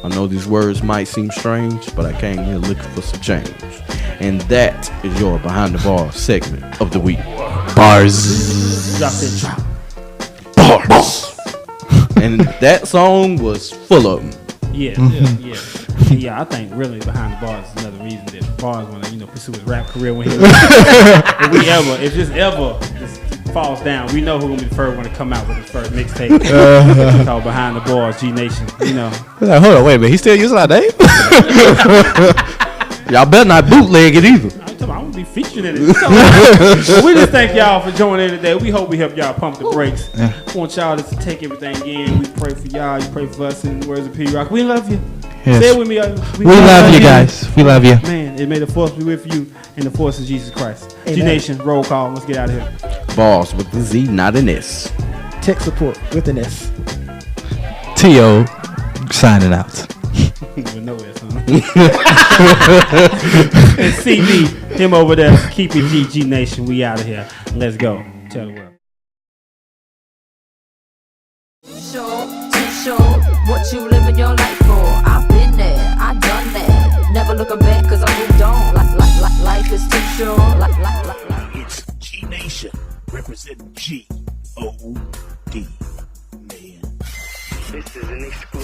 I know these words might seem strange, but I came here looking for some change. And that is your Behind the Bars segment of the week. Bars. Drop that drop. Bars. And that song was full of them. Yeah, I think really Behind the Bars is another reason that Bars want to pursue his rap career when if this ever falls down, we know who's gonna be the first one to come out with his first mixtape called Behind the Bars, G Nation. Hold on, wait a minute. He still using our name? Y'all better not bootleg it either. I'm gonna be featuring in it. We just thank y'all for joining in today. We hope we help y'all pump the brakes. Want y'all to take everything in. We pray for y'all. You pray for us. In the words of P Rock, we love you. Yes. Say it with me. We love you guys. We love you. Man, it may the force be with you, and the force is Jesus Christ. G Nation, roll call. Let's get out of here. Bars with the Z, not an S. Tech support with an S. Theo signing out. With no S, huh? And CB, him over there. Keep it G Nation. We out of here. Let's go. Tell the world. Too sure what you living your life for. I've been there, I done that. Never looking back, cause I moved on. Life is too short. It's G Nation representing G-O-D. Man. This is an exclusive.